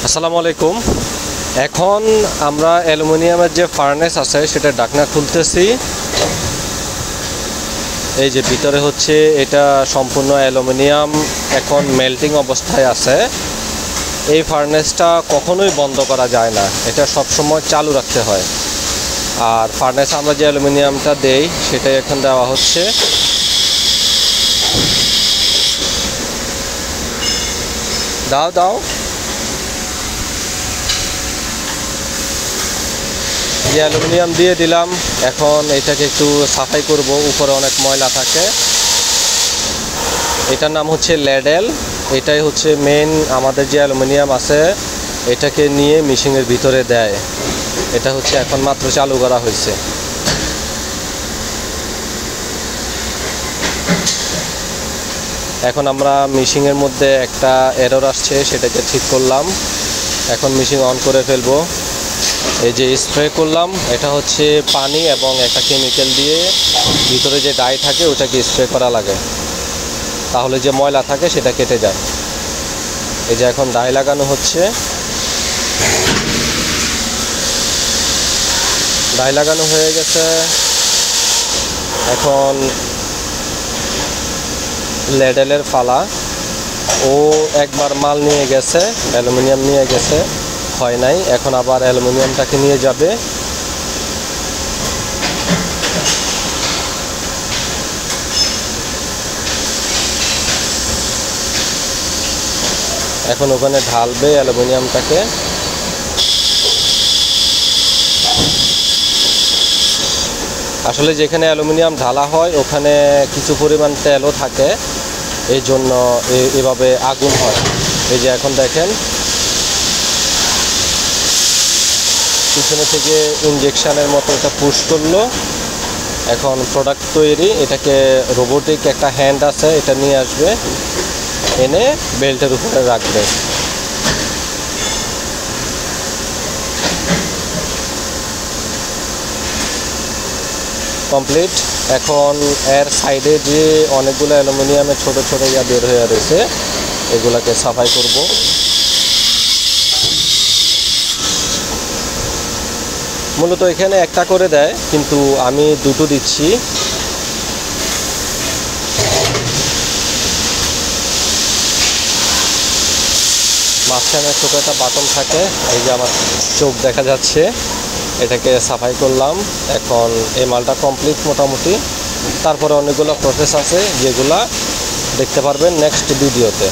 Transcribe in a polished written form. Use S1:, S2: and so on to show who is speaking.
S1: আসসালামু আলাইকুম। এখন আমরা অ্যালুমিনিয়ামের যে ফার্নেস আছে সেটা ঢাকনা খুলতেছি। এই যে ভিতরে হচ্ছে এটা সম্পূর্ণ অ্যালুমিনিয়াম, এখন মেল্টিং অবস্থায় আছে। এই ফার্নেসটা কখনোই বন্ধ করা যায় না, এটা সবসময় চালু রাখতে হয়। আর ফার্নেস আমরা যে অ্যালুমিনিয়ামটা দেই সেটাই এখন দেওয়া হচ্ছে। দাও দাও যে অ্যালুমিনিয়াম দিয়ে দিলাম। এখন এটাকে একটু সাফাই করব, উপরে অনেক ময়লা থাকে। এটার নাম হচ্ছে ল্যাডেল। এটাই হচ্ছে মেন আমাদের যে অ্যালুমিনিয়াম আছে এটাকে নিয়ে মেশিনের ভিতরে দেয়। এটা হচ্ছে এখন মাত্র চালু করা হয়েছে। এখন আমরা মেশিনের মধ্যে একটা এরর আসছে, সেটাকে ঠিক করলাম। এখন মেশিন অন করে ফেলবো। এই যে স্প্রে করলাম, এটা হচ্ছে পানি এবং একটা কেমিক্যাল দিয়ে ভিতরে যে ডাই থাকে ওটাকে স্প্রে করা লাগে, তাহলে যে ময়লা থাকে সেটা কেটে যায়। এই যে এখন ডাই লাগানো হচ্ছে। ডাই লাগানো হয়ে গেছে। এখন ল্যাডেলের ফালা, ও একবার মাল নিয়ে গেছে, অ্যালুমিনিয়াম নিয়ে গেছে, হয় নাই। এখন আবার অ্যালুমিনিয়ামটাকে নিয়ে যাবে। এখন ওখানে ঢালবে অ্যালুমিনিয়ামটাকে। আসলে যেখানে অ্যালুমিনিয়াম ঢালা হয় ওখানে কিছু পরিমাণ তেলও থাকে, এই জন্য এভাবে আগুন হয়। এই যে এখন দেখেন পিছনে থেকে ইঞ্জেকশনের মতো এটা পুশ করলো। এখন প্রোডাক্ট তৈরি। এটাকে রোবোটিক একটা হ্যান্ড আছে, এটা নিয়ে আসবে, এনে বেল্টের উপরে রাখবে। কমপ্লিট। এখন এর সাইডে যে অনেকগুলো অ্যালুমিনিয়ামের ছোট ছোট বের হয়ে রয়েছে এগুলাকে সাফাই করব। মূলত এখানে একটা করে দেয়, কিন্তু আমি দুটো দিচ্ছি। মাঝখানে ছোট একটা বাটন থাকে, এই যে আমার চোখ দেখা যাচ্ছে, এটাকে সাফাই করলাম। এখন এই মালটা কমপ্লিট মোটামুটি। তারপরে অনেকগুলো প্রসেস আছে যেগুলা দেখতে পারবেন নেক্সট ভিডিওতে।